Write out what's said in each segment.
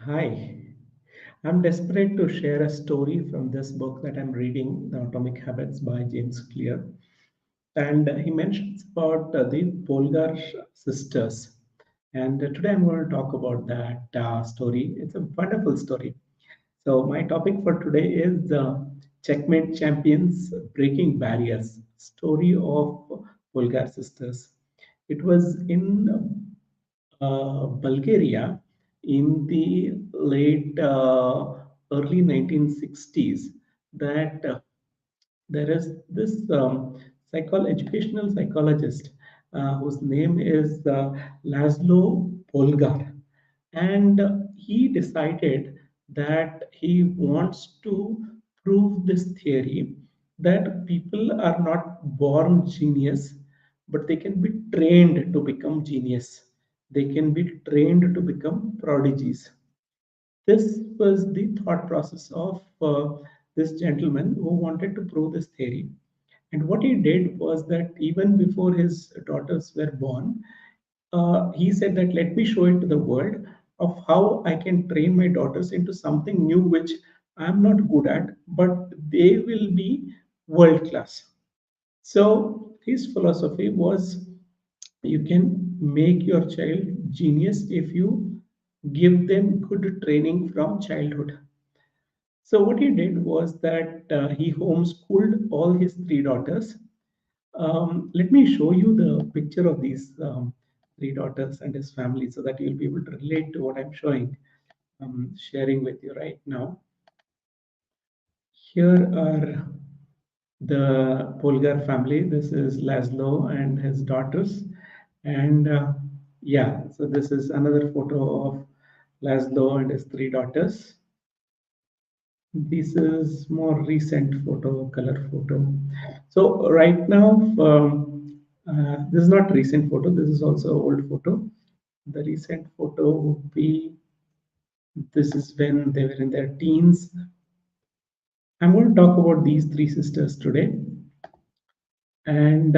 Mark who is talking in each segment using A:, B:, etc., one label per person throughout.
A: Hi, I'm desperate to share a story from this book that I'm reading, The Atomic Habits by James Clear. And he mentions about the Polgar sisters. And today I'm going to talk about that story. It's a wonderful story. So, my topic for today is Checkmate Champions Breaking Barriers Story of Polgar Sisters. It was in Bulgaria in the late early 1960s that there is this educational psychologist whose name is Laszlo Polgar, and he decided that he wants to prove this theory that people are not born genius, but they can be trained to become genius. They can be trained to become prodigies. This was the thought process of this gentleman who wanted to prove this theory. And what he did was that even before his daughters were born, he said that let me show it to the world of how I can train my daughters into something new which I'm not good at, but they will be world class. So his philosophy was you can make your child genius if you give them good training from childhood. So what he did was that he homeschooled all his three daughters. Let me show you the picture of these three daughters and his family so that you'll be able to relate to what I'm showing, sharing with you right now. Here are the Polgar family. This is Laszlo and his daughters. And yeah, so this is another photo of Laszlo and his three daughters. This is more recent photo, color photo. So right now, this is not recent photo. This is also old photo. The recent photo would be this is when they were in their teens. I'm going to talk about these three sisters today. And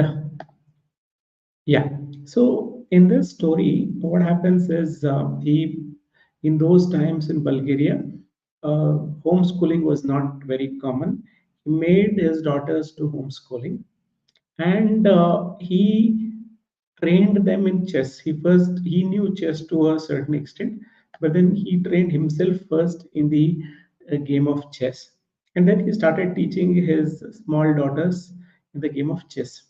A: yeah, so in this story, what happens is in those times in Bulgaria, homeschooling was not very common. He made his daughters to homeschooling, and he trained them in chess. He knew chess to a certain extent, but then he trained himself first in the game of chess, and then he started teaching his small daughters in the game of chess.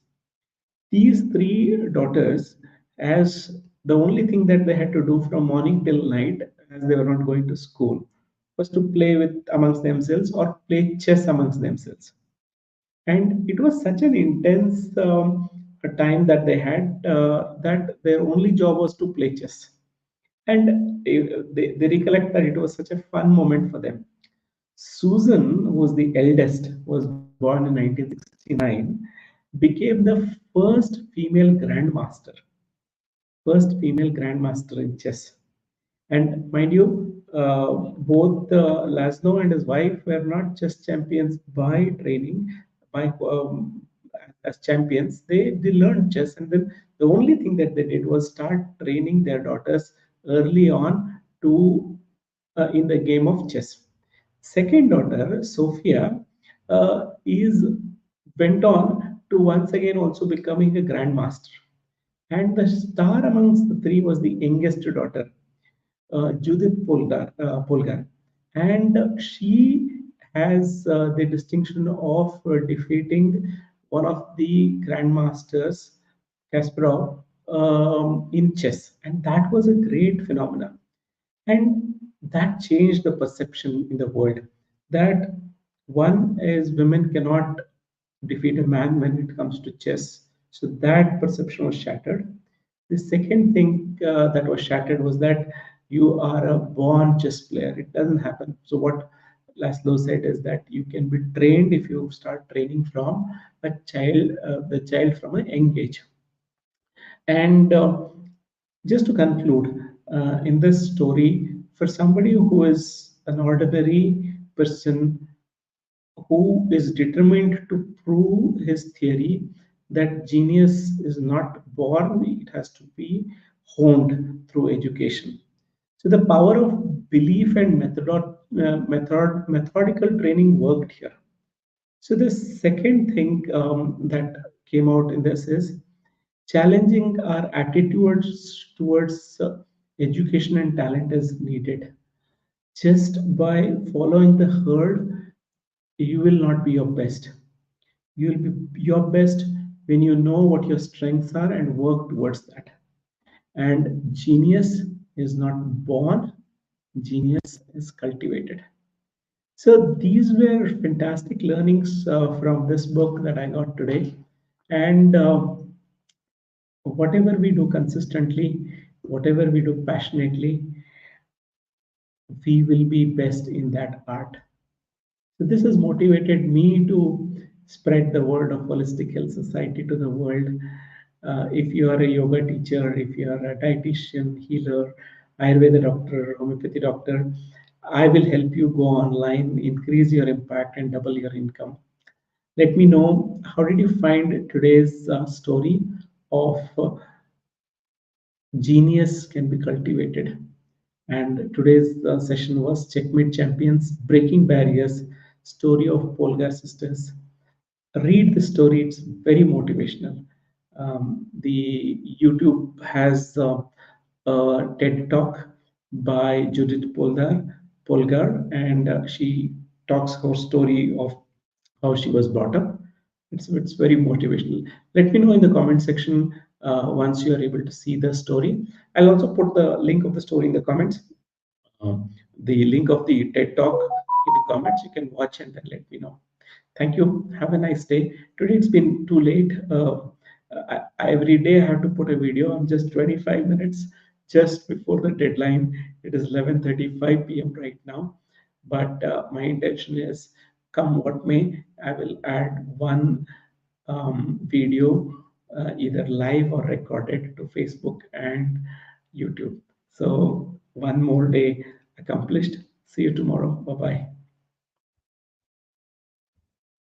A: These three daughters, as the only thing that they had to do from morning till night, as they were not going to school, was to play with amongst themselves or play chess amongst themselves. And it was such an intense a time that they had that their only job was to play chess. And they recollect that it was such a fun moment for them. Susan, who was the eldest, was born in 1969, became the first female grandmaster in chess. And mind you, both Laszlo and his wife were not just champions by training, by as champions. They learned chess, and then the only thing that they did was start training their daughters early on to in the game of chess. Second daughter, Sophia, is went on to once again also becoming a grandmaster. And the star amongst the three was the youngest daughter, Judith Polgar. And she has the distinction of defeating one of the grandmasters, Kasparov, in chess. And that was a great phenomenon. And that changed the perception in the world that one is women cannot defeat a man when it comes to chess. So that perception was shattered. The second thing that was shattered was that you are a born chess player. It doesn't happen. So what Laszlo said is that you can be trained if you start training from the child from a young age. And just to conclude, in this story, for somebody who is an ordinary person who is determined to prove his theory that genius is not born, it has to be honed through education. So, the power of belief and methodical training worked here. So the second thing that came out in this is challenging our attitudes towards education and talent is needed. Just by following the herd, you will not be your best. You will be your best when you know what your strengths are and work towards that. And genius is not born, genius is cultivated. So these were fantastic learnings from this book that I got today. And whatever we do consistently, whatever we do passionately, we will be best in that art. So this has motivated me to spread the word of Holistic Health Society to the world. If you are a yoga teacher, if you are a dietitian, healer, Ayurveda doctor, homeopathy doctor, I will help you go online, increase your impact, and double your income. Let me know, how did you find today's story of genius can be cultivated? And today's session was Checkmate Champions Breaking Barriers, story of Polgar sisters. Read the story, it's very motivational. The YouTube has a TED talk by Judith Polgar, and she talks her story of how she was brought up. It's very motivational. Let me know in the comment section once you are able to see the story. I'll also put the link of the story in the comments. The link of the TED talk in the comments. You can watch and then let me know. Thank you. Have a nice day. Today it's been too late. Every day I have to put a video. I'm just 25 minutes just before the deadline. It is 11:35 p.m. right now. But my intention is, come what may, I will add one video, either live or recorded, to Facebook and YouTube. So one more day accomplished. See you tomorrow. Bye bye.